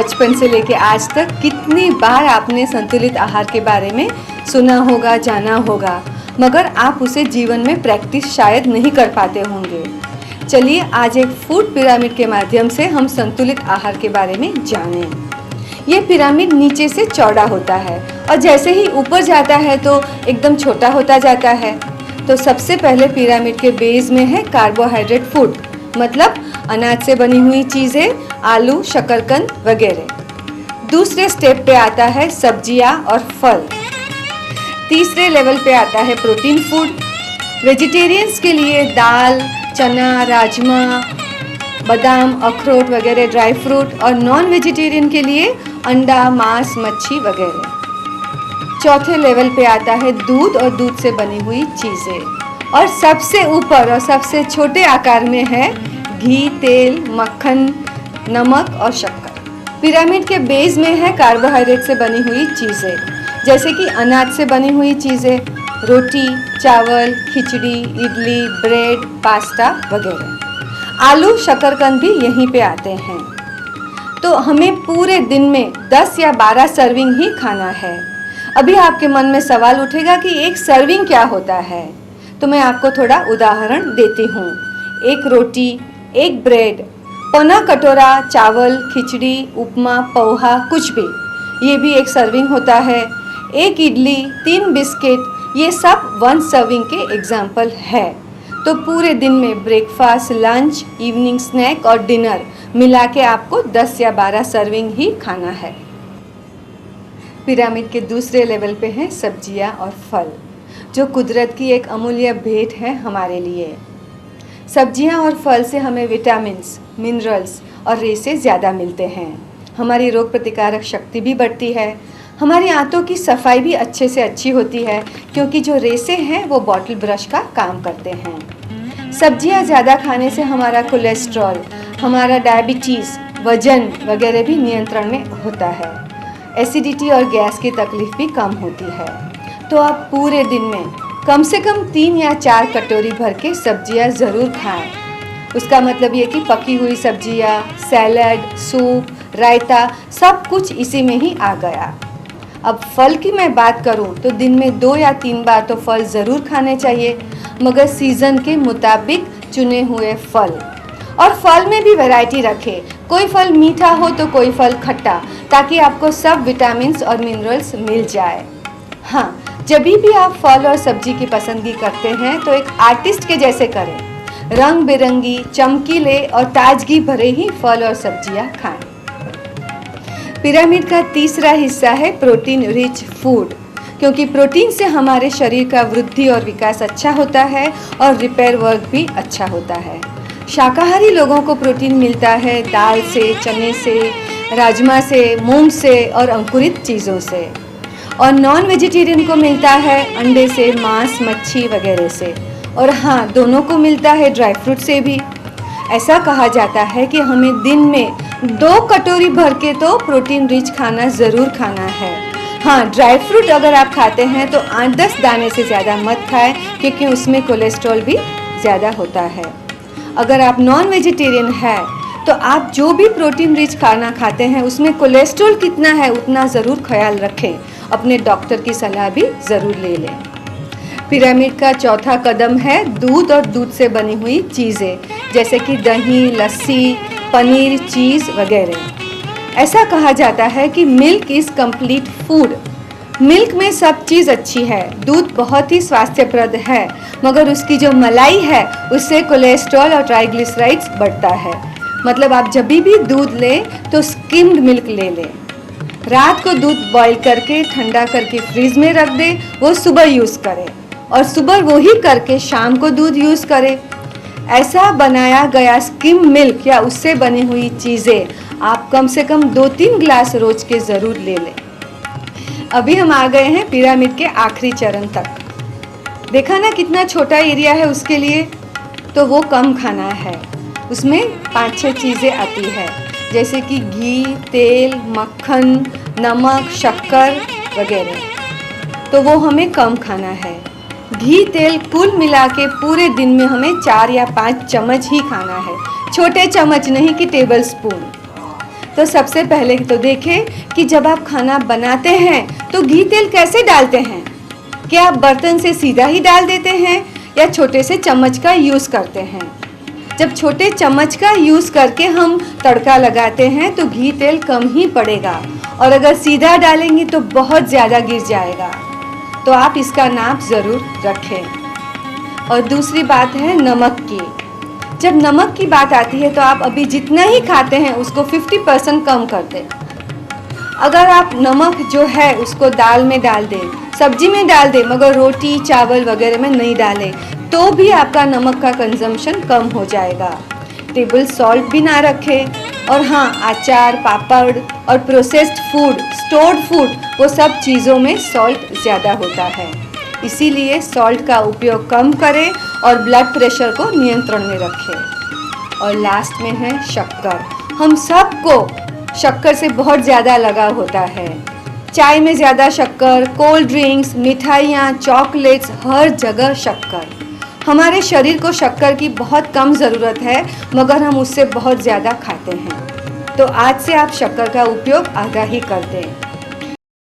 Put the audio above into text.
बचपन से लेके आज तक कितनी बार आपने संतुलित आहार के बारे में सुना होगा, जाना होगा, मगर आप उसे जीवन में प्रैक्टिस शायद नहीं कर पाते होंगे। चलिए आज एक फूड पिरामिड के माध्यम से हम संतुलित आहार के बारे में जानें। ये पिरामिड नीचे से चौड़ा होता है और जैसे ही ऊपर जाता है तो एकदम छोटा होता जाता है। तो सबसे पहले पिरामिड के बेस में है कार्बोहाइड्रेट फूड, मतलब अनाज से बनी हुई चीज़ें, आलू, शकरकंद वगैरह। दूसरे स्टेप पे आता है सब्जियां और फल। तीसरे लेवल पे आता है प्रोटीन फूड। वेजिटेरियंस के लिए दाल, चना, राजमा, बादाम, अखरोट वगैरह ड्राई फ्रूट, और नॉन वेजिटेरियन के लिए अंडा, मांस, मच्छी वगैरह। चौथे लेवल पे आता है दूध और दूध से बनी हुई चीज़ें, और सबसे ऊपर और सबसे छोटे आकार में है घी, तेल, मक्खन, नमक और शक्कर। पिरामिड के बेस में है कार्बोहाइड्रेट से बनी हुई चीज़ें, जैसे कि अनाज से बनी हुई चीज़ें, रोटी, चावल, खिचड़ी, इडली, ब्रेड, पास्ता वगैरह। आलू, शकरकंद भी यहीं पे आते हैं। तो हमें पूरे दिन में 10 या 12 सर्विंग ही खाना है। अभी आपके मन में सवाल उठेगा कि एक सर्विंग क्या होता है, तो मैं आपको थोड़ा उदाहरण देती हूँ। एक रोटी, एक ब्रेड, पौना कटोरा चावल, खिचड़ी, उपमा, पोहा, कुछ भी, ये भी एक सर्विंग होता है। एक इडली, 3 बिस्किट, ये सब 1 सर्विंग के एग्जाम्पल है। तो पूरे दिन में ब्रेकफास्ट, लंच, इवनिंग स्नैक और डिनर मिला के आपको 10 या 12 सर्विंग ही खाना है। पिरामिड के दूसरे लेवल पे हैं सब्जियां और फल, जो कुदरत की एक अमूल्य भेंट है हमारे लिए। सब्जियां और फल से हमें विटामिन्स, मिनरल्स और रेसे ज़्यादा मिलते हैं। हमारी रोग प्रतिकारक शक्ति भी बढ़ती है। हमारी आंतों की सफाई भी अच्छे से अच्छी होती है, क्योंकि जो रेसे हैं वो बॉटल ब्रश का काम करते हैं। सब्जियां ज़्यादा खाने से हमारा कोलेस्ट्रॉल, हमारा डायबिटीज़, वजन वगैरह भी नियंत्रण में होता है। एसिडिटी और गैस की तकलीफ भी कम होती है। तो आप पूरे दिन में कम से कम 3 या 4 कटोरी भर के सब्जियां ज़रूर खाएं। उसका मतलब ये कि पकी हुई सब्जियां, सैलड, सूप, रायता, सब कुछ इसी में ही आ गया। अब फल की मैं बात करूं तो दिन में 2 या 3 बार तो फल ज़रूर खाने चाहिए, मगर सीज़न के मुताबिक चुने हुए फल। और फल में भी वैरायटी रखें, कोई फल मीठा हो तो कोई फल खट्टा, ताकि आपको सब विटामिन्स और मिनरल्स मिल जाए। हाँ, जब भी आप फल और सब्जी की पसंदगी करते हैं तो एक आर्टिस्ट के जैसे करें। रंग बिरंगी, चमकीले और ताजगी भरे ही फल और सब्जियां खाएं। पिरामिड का तीसरा हिस्सा है प्रोटीन रिच फूड, क्योंकि प्रोटीन से हमारे शरीर का वृद्धि और विकास अच्छा होता है और रिपेयर वर्क भी अच्छा होता है। शाकाहारी लोगों को प्रोटीन मिलता है दाल से, चने से, राजमा से, मूंग से और अंकुरित चीज़ों से। और नॉन वेजिटेरियन को मिलता है अंडे से, मांस, मच्छी वगैरह से। और हाँ, दोनों को मिलता है ड्राई फ्रूट से भी। ऐसा कहा जाता है कि हमें दिन में 2 कटोरी भर के तो प्रोटीन रिच खाना ज़रूर खाना है। हाँ, ड्राई फ्रूट अगर आप खाते हैं तो 8-10 दाने से ज़्यादा मत खाएं, क्योंकि उसमें कोलेस्ट्रॉल भी ज़्यादा होता है। अगर आप नॉन वेजिटेरियन है तो आप जो भी प्रोटीन रिच खाना खाते हैं उसमें कोलेस्ट्रॉल कितना है उतना ज़रूर ख्याल रखें। अपने डॉक्टर की सलाह भी ज़रूर ले लें। पिरामिड का चौथा कदम है दूध और दूध से बनी हुई चीज़ें, जैसे कि दही, लस्सी, पनीर, चीज़ वगैरह। ऐसा कहा जाता है कि milk is complete food. Milk में सब चीज़ अच्छी है। दूध बहुत ही स्वास्थ्यप्रद है, मगर उसकी जो मलाई है उससे कोलेस्ट्रॉल और ट्राइग्लिसराइड्स बढ़ता है। मतलब आप जब भी दूध लें तो स्किम्ड मिल्क ले लें। रात को दूध बॉईल करके ठंडा करके फ्रीज में रख दें, वो सुबह यूज़ करें, और सुबह वो ही करके शाम को दूध यूज़ करें। ऐसा बनाया गया स्किम मिल्क या उससे बनी हुई चीज़ें आप कम से कम 2-3 ग्लास रोज के ज़रूर ले लें। अभी हम आ गए हैं पिरामिड के आखिरी चरण तक। देखा ना कितना छोटा एरिया है उसके लिए, तो वो कम खाना है। उसमें 5-6 चीज़ें आती है, जैसे कि घी, तेल, मक्खन, नमक, शक्कर वगैरह। तो वो हमें कम खाना है। घी, तेल कुल मिला के पूरे दिन में हमें 4 या 5 चम्मच ही खाना है, छोटे चम्मच नहीं कि टेबल स्पून। तो सबसे पहले तो देखें कि जब आप खाना बनाते हैं तो घी तेल कैसे डालते हैं। क्या आप बर्तन से सीधा ही डाल देते हैं या छोटे से चम्मच का यूज़ करते हैं। जब छोटे चम्मच का यूज़ करके हम तड़का लगाते हैं तो घी तेल कम ही पड़ेगा, और अगर सीधा डालेंगे तो बहुत ज़्यादा गिर जाएगा। तो आप इसका नाप ज़रूर रखें। और दूसरी बात है नमक की। जब नमक की बात आती है तो आप अभी जितना ही खाते हैं उसको 50% कम कर दें। अगर आप नमक जो है उसको दाल में डाल दें, सब्जी में डाल दें, मगर रोटी चावल वगैरह में नहीं डालें, तो भी आपका नमक का कंजम्पशन कम हो जाएगा। टेबल सॉल्ट भी ना रखें। और हाँ, अचार, पापड़ और प्रोसेस्ड फूड, स्टोर्ड फूड, वो सब चीज़ों में सॉल्ट ज़्यादा होता है। इसीलिए सॉल्ट का उपयोग कम करें और ब्लड प्रेशर को नियंत्रण में रखें। और लास्ट में है शक्कर। हम सबको शक्कर से बहुत ज़्यादा लगाव होता है। चाय में ज़्यादा शक्कर, कोल्ड ड्रिंक्स, मिठाइयाँ, चॉकलेट्स, हर जगह शक्कर। हमारे शरीर को शक्कर की बहुत कम ज़रूरत है, मगर हम उससे बहुत ज़्यादा खाते हैं। तो आज से आप शक्कर का उपयोग आधा ही कर दें।